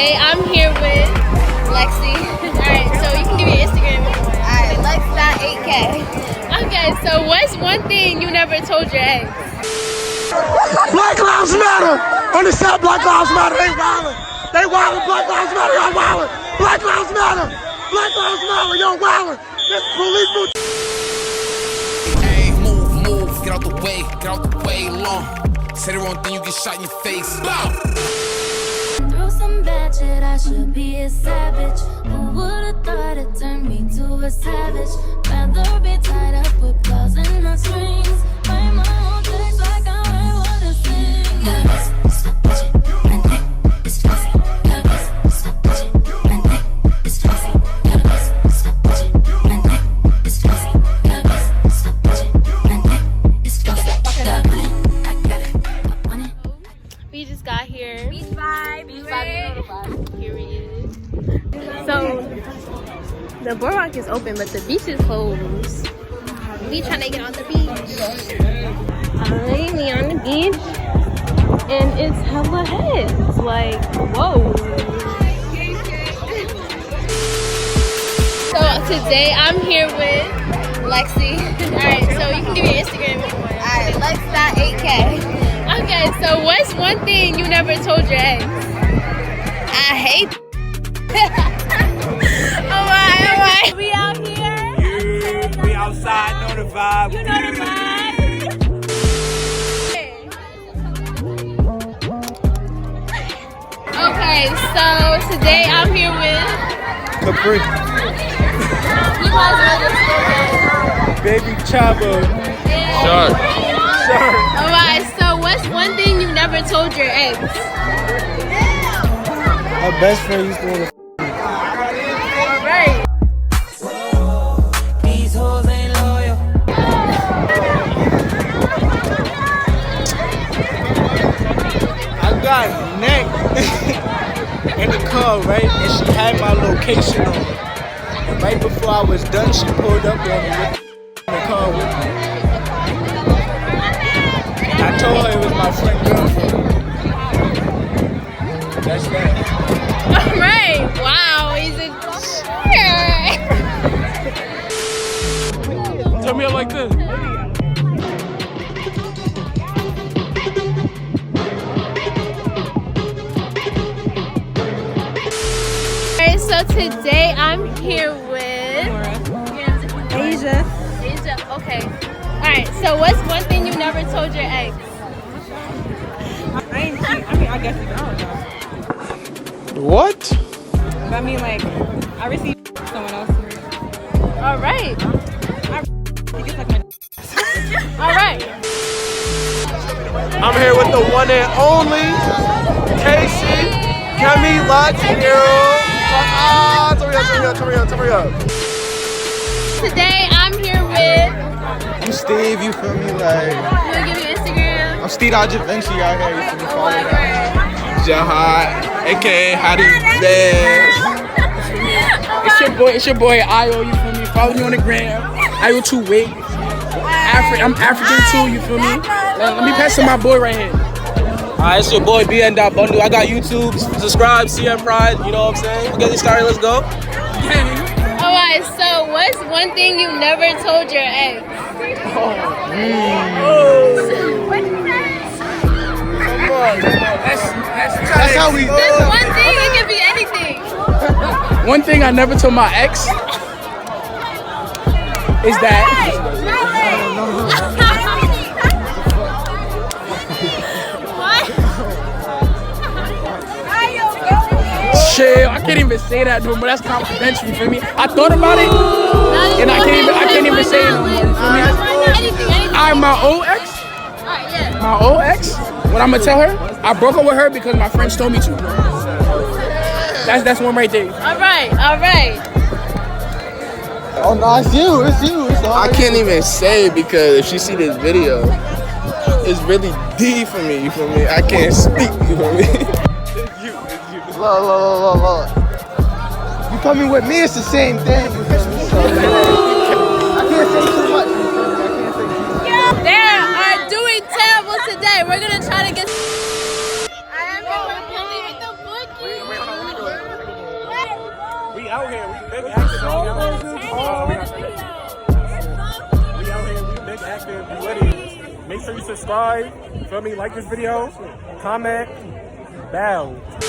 today I'm here with Lexi. Alright, so you can give me your Instagram. Alright, Lex.8K. Okay, so what's one thing you never told your ex? Black Lives Matter! On the side, Black Lives Matter, they wildin'. They wildin', Black Lives Matter, y'all wildin'. Black Lives Matter! Black Lives Matter, y'all wildin'. This police brutality. Hey, move, get out the way, long. Say the wrong thing, you get shot in your face. Bow! Through some bad shit, I should be a savage. Who would've thought it turned me to a savage? Rather be tied up with claws in my strings. Write my own text like I write what I sing. Stop touching my neck, it's fuzzy. Stop touching my neck, it's fuzzy. Stop touching my neck, it's fuzzy. Stop touching my neck, it's fuzzy. I got it. We just got here. Beach vibe. Here he is. So the boardwalk is open, but the beach is closed. We trying to get on the beach. We on the beach, and it's hella heads. Like, whoa. So today I'm here with Lexi. Alright, so you can give me your Instagram. Alright, Lex.8K. Okay, so what's one thing you never told your ex? I hate. Alright. We out here. We outside, know the vibe. You know the vibe. Okay, so today I'm here with Capri. you guys know this Baby Chavo. Sure. Alright, so what's one thing you never told your ex? My best friend used to want to. Alright. These hoes ain't loyal. I got neck in the car, right? And she had my location on it. And right before I was done, she pulled up on me with in the car with me. And I told her it was my friend girlfriend. That's that. Alright. Wow, he's a cheer. Turn me up like this. Alright, so today I'm here with Asia. Asia. Okay. Alright, so what's one thing you never told your ex? I guess I don't know. What? But I mean, like, I received someone else. Alright. He gets like my. Alright. I'm here with the one and only Kaci, Kemi, turn me up. Today I'm here with. I'm Steve, you feel me? Like, You wanna give me your Instagram? I'm Steve out Vinci out here, you feel me? Oh Follow my me. god. Jahad, aka Howdy Dance. It's your boy Io, you feel me? Follow me on the gram. Io 2 Wig. I'm African too, you feel me? Let me pass to my boy right here. Alright, it's your boy BN.Bundle. I got YouTube. Subscribe, CM Pride. You know what I'm saying? We'll get this started. Let's go. Alright, so what's one thing you never told your ex? That's how we. Just one thing, it can be anything. One thing I never told my ex is that shit, I can't even say that to him, but that's confidential, you feel me? I thought about it and I can't even say it anymore, you feel me? My old ex, my old ex, what I'm gonna tell her, I broke up with her because my friends told me to. That's one right there. Alright. Oh no, it's you. I can't even say because if she see this video, it's really deep for me, you feel me? I can't speak, you feel me? It's you. Look. You coming with me, it's the same thing. You feel me? So, I can't say too much. They are doing terrible today. We're gonna try to get. I am with the bookie. gonna be litty. Make sure you subscribe. Feel me? Like this video. Comment. Bell.